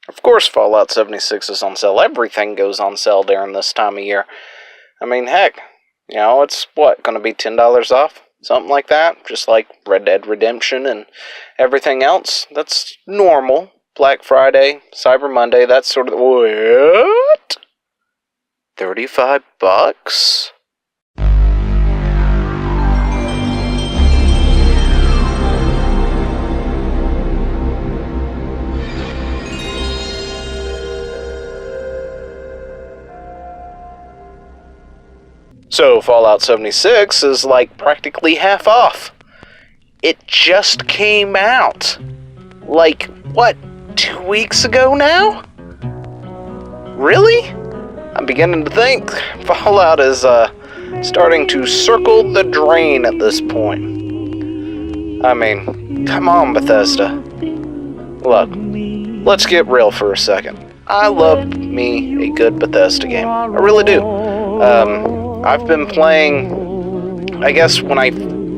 Of course Fallout 76 is on sale. Everything goes on sale during this time of year. I mean, heck, it's going to be $10 off? Something like that. Just like Red Dead Redemption and everything else. That's normal. Black Friday, Cyber Monday, that's sort of... What? $35? So Fallout 76 is like practically half off. It just came out. Like, what, 2 weeks ago now? Really? I'm beginning to think Fallout is starting to circle the drain at this point. I mean, come on, Bethesda. Look, let's get real for a second. I love me a good Bethesda game. I really do. I've been playing, I guess when I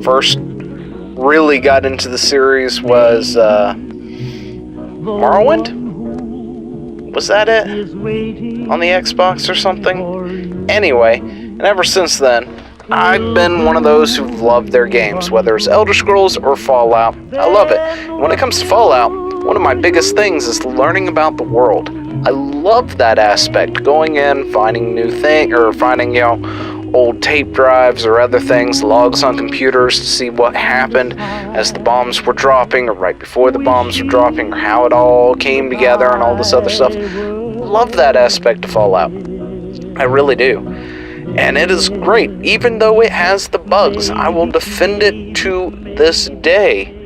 first really got into the series was Morrowind? Was that it? On the Xbox or something? Anyway, and ever since then, I've been one of those who've loved their games, whether it's Elder Scrolls or Fallout. I love it. When it comes to Fallout, one of my biggest things is learning about the world. I love that aspect, going in, finding new things, or finding, old tape drives or other things, logs on computers to see what happened as the bombs were dropping, or right before the bombs were dropping, or how it all came together and all this other stuff. Love that aspect of Fallout. I really do. And it is great, even though it has the bugs. I will defend it to this day.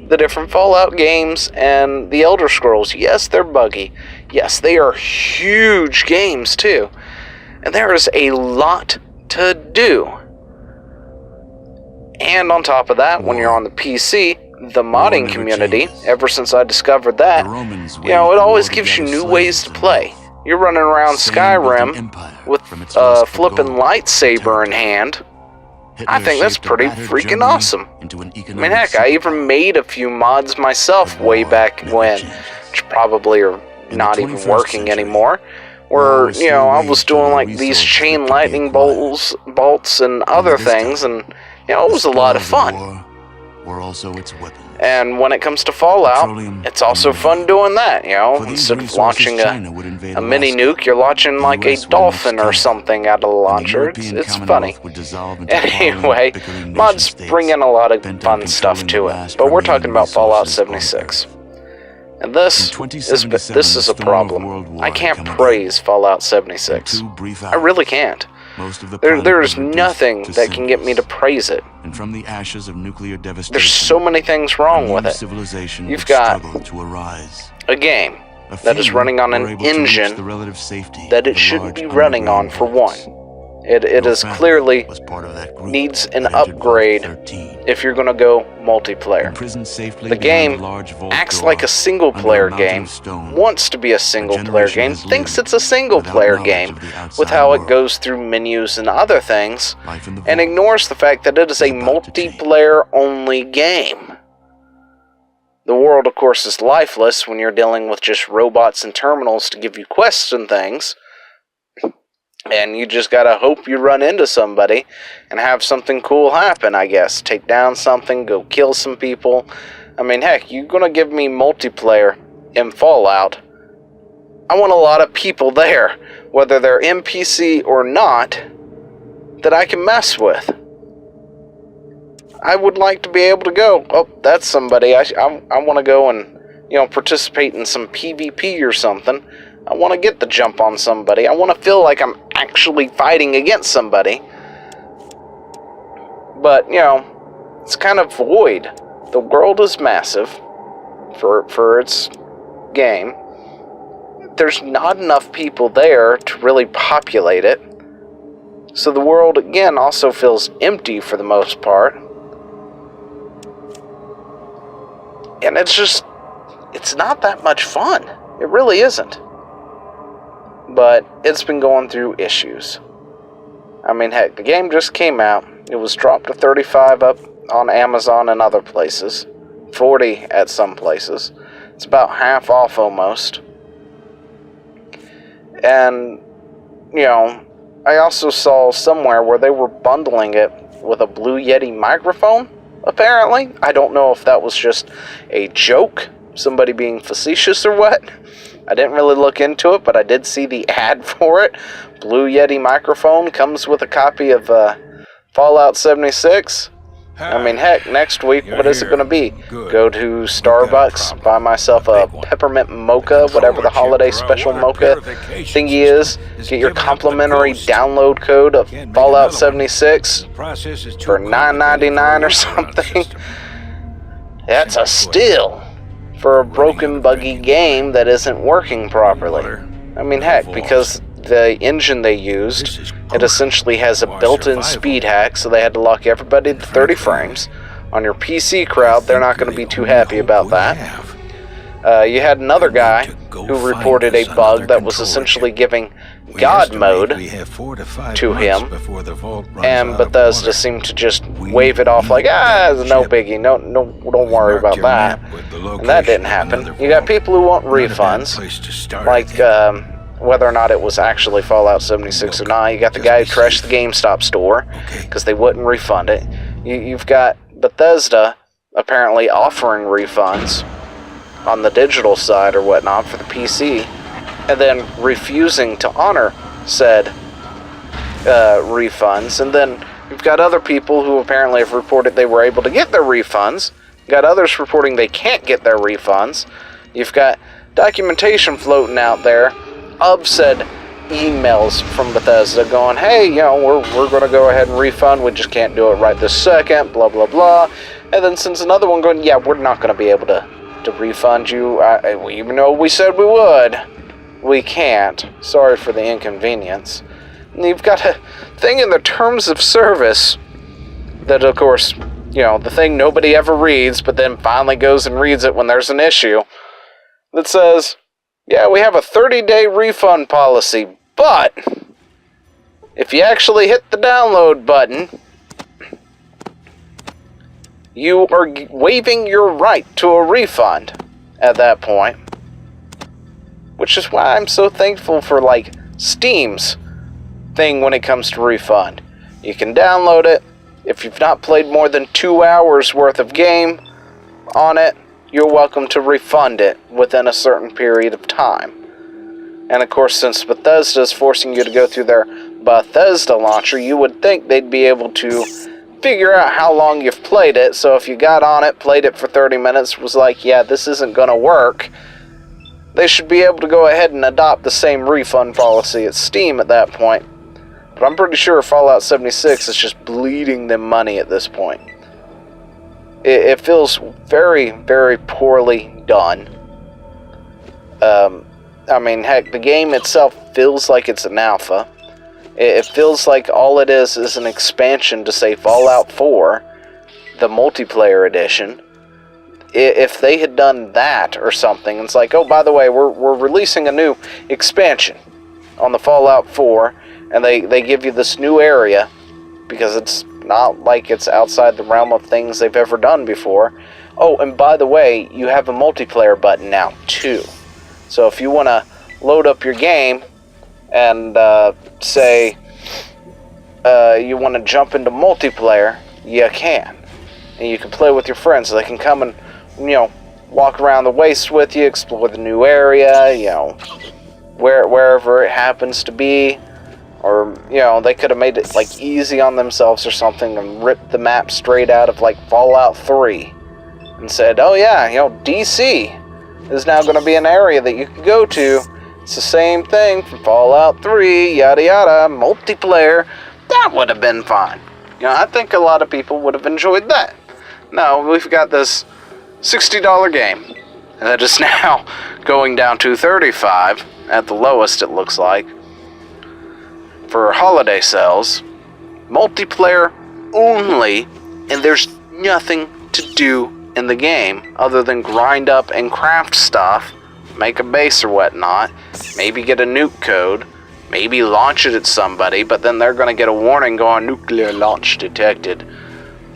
The different Fallout games and the Elder Scrolls, yes, they're buggy. Yes, they are huge games, too. And there is a lot to do. And on top of that, when you're on the PC, the modding community, ever since I discovered that, it always gives you new ways to play. You're running around Skyrim with a flippin' lightsaber in hand. I think that's pretty freaking awesome. I mean, heck, I even made a few mods myself way back when, which probably are not even working anymore, where, I was doing like these chain lightning bolts and other things, and, it was a lot of fun. And when it comes to Fallout, it's also fun doing that, instead of launching a mini nuke, you're launching like a dolphin or something out of the launcher. It's funny. Anyway, mods bring in a lot of fun stuff to it, but we're talking about Fallout 76. And this is a problem. I can't praise Fallout 76. I really can't. There's nothing that can get me to praise it. There's so many things wrong with it. You've got a game that is running on an engine that it shouldn't be running on, for one. It is clearly needs an upgrade if you're going to go multiplayer. The game acts like a single-player game, wants to be a single-player game, thinks it's a single-player game with how it goes through menus and other things, and ignores the fact that it is a multiplayer-only game. The world, of course, is lifeless when you're dealing with just robots and terminals to give you quests and things. And you just gotta hope you run into somebody and have something cool happen, I guess. Take down something, go kill some people. I mean, heck, you're gonna give me multiplayer in Fallout. I want a lot of people there, whether they're NPC or not, that I can mess with. I would like to be able to go, oh, that's somebody. I want to go and, participate in some PvP or something. I want to get the jump on somebody. I want to feel like I'm actually fighting against somebody. But, it's kind of void. The world is massive for its game. There's not enough people there to really populate it. So the world, again, also feels empty for the most part. And it's not that much fun. It really isn't. But it's been going through issues. I mean, heck, the game just came out. It was dropped to $35 up on Amazon and other places. $40 at some places. It's about half off almost. And, I also saw somewhere where they were bundling it with a Blue Yeti microphone, apparently. I don't know if that was just a joke, somebody being facetious or what. I didn't really look into it, but I did see the ad for it. Blue Yeti microphone comes with a copy of Fallout 76. I mean, heck, next week, what is it going to be? Go to Starbucks, buy myself a peppermint mocha, whatever the holiday special mocha thingy is. Get your complimentary download code of Fallout 76 for $9.99 or something. That's a steal for a broken, buggy game that isn't working properly. I mean, heck, because the engine they used, it essentially has a built-in speed hack, so they had to lock everybody to 30 frames. On your PC crowd, they're not going to be too happy about that. You had another guy who reported a bug that was essentially giving God mode to him, and Bethesda seemed to just wave it off like, it's no biggie, no, don't worry about that. And that didn't happen. You got people who want refunds, like whether or not it was actually Fallout 76 or not. You got the guy who trashed the GameStop store because they wouldn't refund it. You've got Bethesda apparently offering refunds on the digital side or whatnot for the PC, and then refusing to honor said refunds. And then you've got other people who apparently have reported they were able to get their refunds. You've got others reporting they can't get their refunds. You've got documentation floating out there of said emails from Bethesda going, hey, we're going to go ahead and refund, we just can't do it right this second, blah, blah, blah. And then since another one going, yeah, we're not going to be able to refund you, even though we said we would, we can't. Sorry for the inconvenience. And you've got a thing in the terms of service that, of course, the thing nobody ever reads, but then finally goes and reads it when there's an issue, that says, yeah, we have a 30-day refund policy, but if you actually hit the download button, you are waiving your right to a refund at that point. Which is why I'm so thankful for, Steam's thing when it comes to refund. You can download it. If you've not played more than 2 hours worth of game on it, you're welcome to refund it within a certain period of time. And of course, since Bethesda is forcing you to go through their Bethesda launcher, you would think they'd be able to figure out how long you've played it. So if you got on it, played it for 30 minutes, was like, yeah, this isn't going to work, they should be able to go ahead and adopt the same refund policy at Steam at that point. But I'm pretty sure Fallout 76 is just bleeding them money at this point. It feels very, very poorly done. I mean, heck, the game itself feels like it's an alpha. It feels like all it is an expansion to, say, Fallout 4, the multiplayer edition. If they had done that or something, it's like, oh, by the way, we're releasing a new expansion on the Fallout 4, and they give you this new area, because it's not like it's outside the realm of things they've ever done before. Oh, and by the way, you have a multiplayer button now, too. So if you want to load up your game and say you want to jump into multiplayer, you can. And you can play with your friends. They can come and, walk around the wastes with you, explore the new area, wherever it happens to be. Or, they could have made it, easy on themselves or something and ripped the map straight out of, Fallout 3. And said, oh yeah, DC is now going to be an area that you can go to. It's the same thing from Fallout 3, yada yada, multiplayer. That would have been fine. I think a lot of people would have enjoyed that. No, we've got this $60 game that is now going down to $35 at the lowest, it looks like, for holiday sales, multiplayer only, and there's nothing to do in the game other than grind up and craft stuff, make a base or whatnot, maybe get a nuke code, maybe launch it at somebody, but then they're going to get a warning going, nuclear launch detected,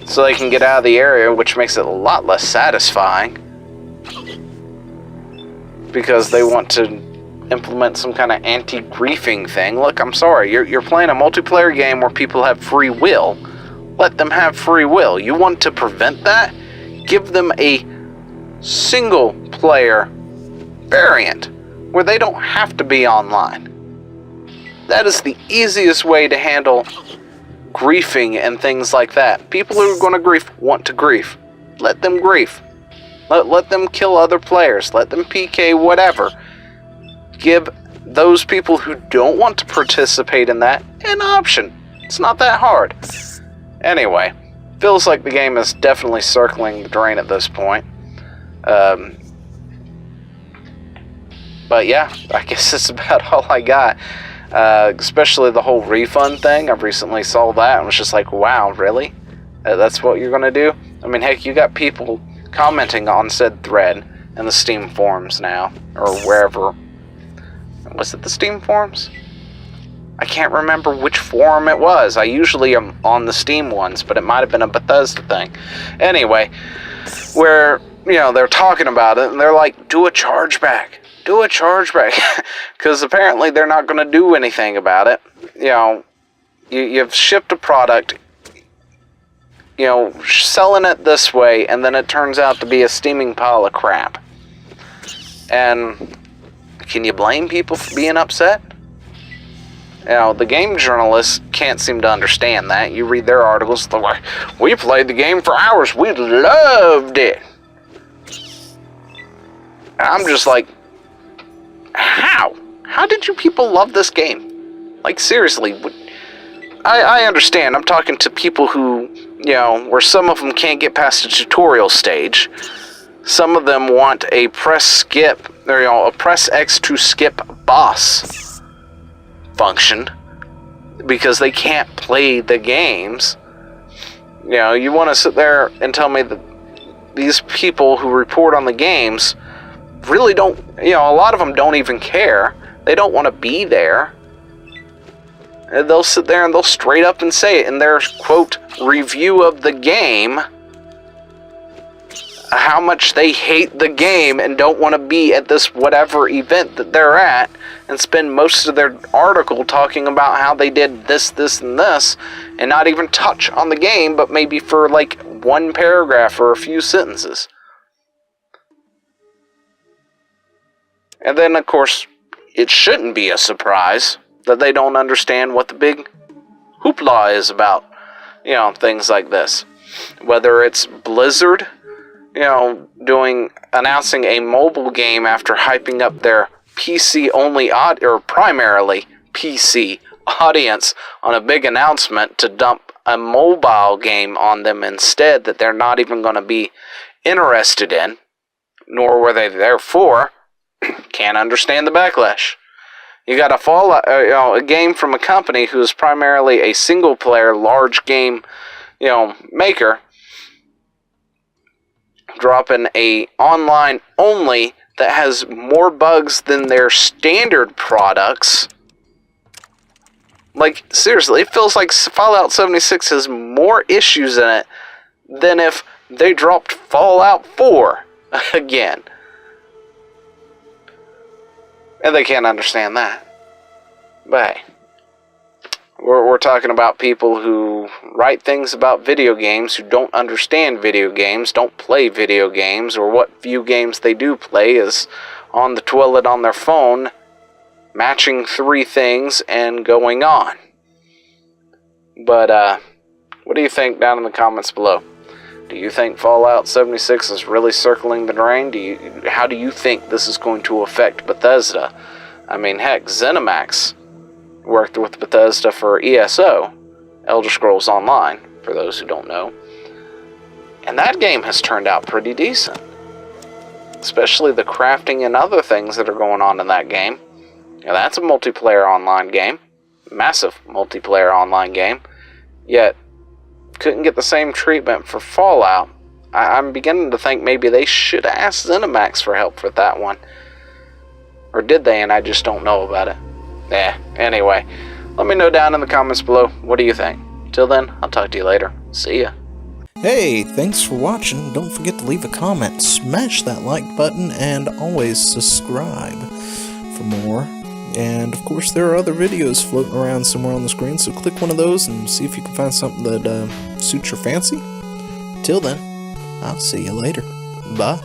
so they can get out of the area, which makes it a lot less satisfying, because they want to implement some kind of anti-griefing thing. Look, I'm sorry, you're playing a multiplayer game where people have free will. Let them have free will. You want to prevent that? Give them a single-player variant where they don't have to be online. That is the easiest way to handle griefing and things like that. People who are going to grief want to grief. Let them grief. Let them kill other players. Let them PK whatever. Give those people who don't want to participate in that an option. It's not that hard. Anyway, feels like the game is definitely circling the drain at this point. But yeah, I guess that's about all I got. Especially the whole refund thing. I recently saw that and was just like, wow, really? That's what you're gonna do? I mean, heck, you got people commenting on said thread in the Steam forums now, or wherever. Was it the Steam forums? I can't remember which forum it was. I usually am on the Steam ones, but it might have been a Bethesda thing. Anyway, where, you know, they're talking about it, and they're like, do a chargeback. Do a chargeback. Because apparently they're not going to do anything about it. You know, you've shipped a product, you know, selling it this way, and then it turns out to be a steaming pile of crap. And can you blame people for being upset? You know, the game journalists can't seem to understand that. You read their articles, they're like, we played the game for hours, we loved it. And I'm just like, how? How did you people love this game? Like, seriously, I understand. I'm talking to people who, you know, where some of them can't get past the tutorial stage. Some of them want a press skip, or, you know, a press X to skip boss function because they can't play the games. You know, you want to sit there and tell me that these people who report on the games really don't, you know, a lot of them don't even care. They don't want to be there. And they'll sit there and they'll straight up and say it in their, quote, review of the game, how much they hate the game and don't want to be at this whatever event that they're at, and spend most of their article talking about how they did this, this, and this, and not even touch on the game, but maybe for like one paragraph or a few sentences. And then, of course, it shouldn't be a surprise that they don't understand what the big hoopla is about. You know, things like this. Whether it's Blizzard, you know, announcing a mobile game after hyping up their PC-only, or primarily PC audience on a big announcement to dump a mobile game on them instead that they're not even going to be interested in, nor were they there for. Can't understand the backlash. You got a Fallout, you know, a game from a company who's primarily a single-player, large game, you know, maker, dropping a online only that has more bugs than their standard products. Like, seriously, it feels like Fallout 76 has more issues in it than if they dropped Fallout 4 again. And they can't understand that. But hey, we're talking about people who write things about video games, who don't understand video games, don't play video games, or what few games they do play is on the toilet on their phone, matching 3 things and going on. But, what do you think down in the comments below? Do you think Fallout 76 is really circling the drain? How do you think this is going to affect Bethesda? I mean, heck, ZeniMax worked with Bethesda for ESO, Elder Scrolls Online, for those who don't know. And that game has turned out pretty decent. Especially the crafting and other things that are going on in that game. Now, that's a multiplayer online game. Massive multiplayer online game. Yet, couldn't get the same treatment for Fallout. I'm beginning to think maybe they should ask ZeniMax for help with that one. Or did they, and I just don't know about it. Anyway, let me know down in the comments below. What do you think? Till then, I'll talk to you later. See ya. Hey, thanks for watching. Don't forget to leave a comment, smash that like button, and always subscribe. for more. And of course there are other videos floating around somewhere on the screen, so click one of those and see if you can find something that suits your fancy. Till then, I'll see you later. Bye.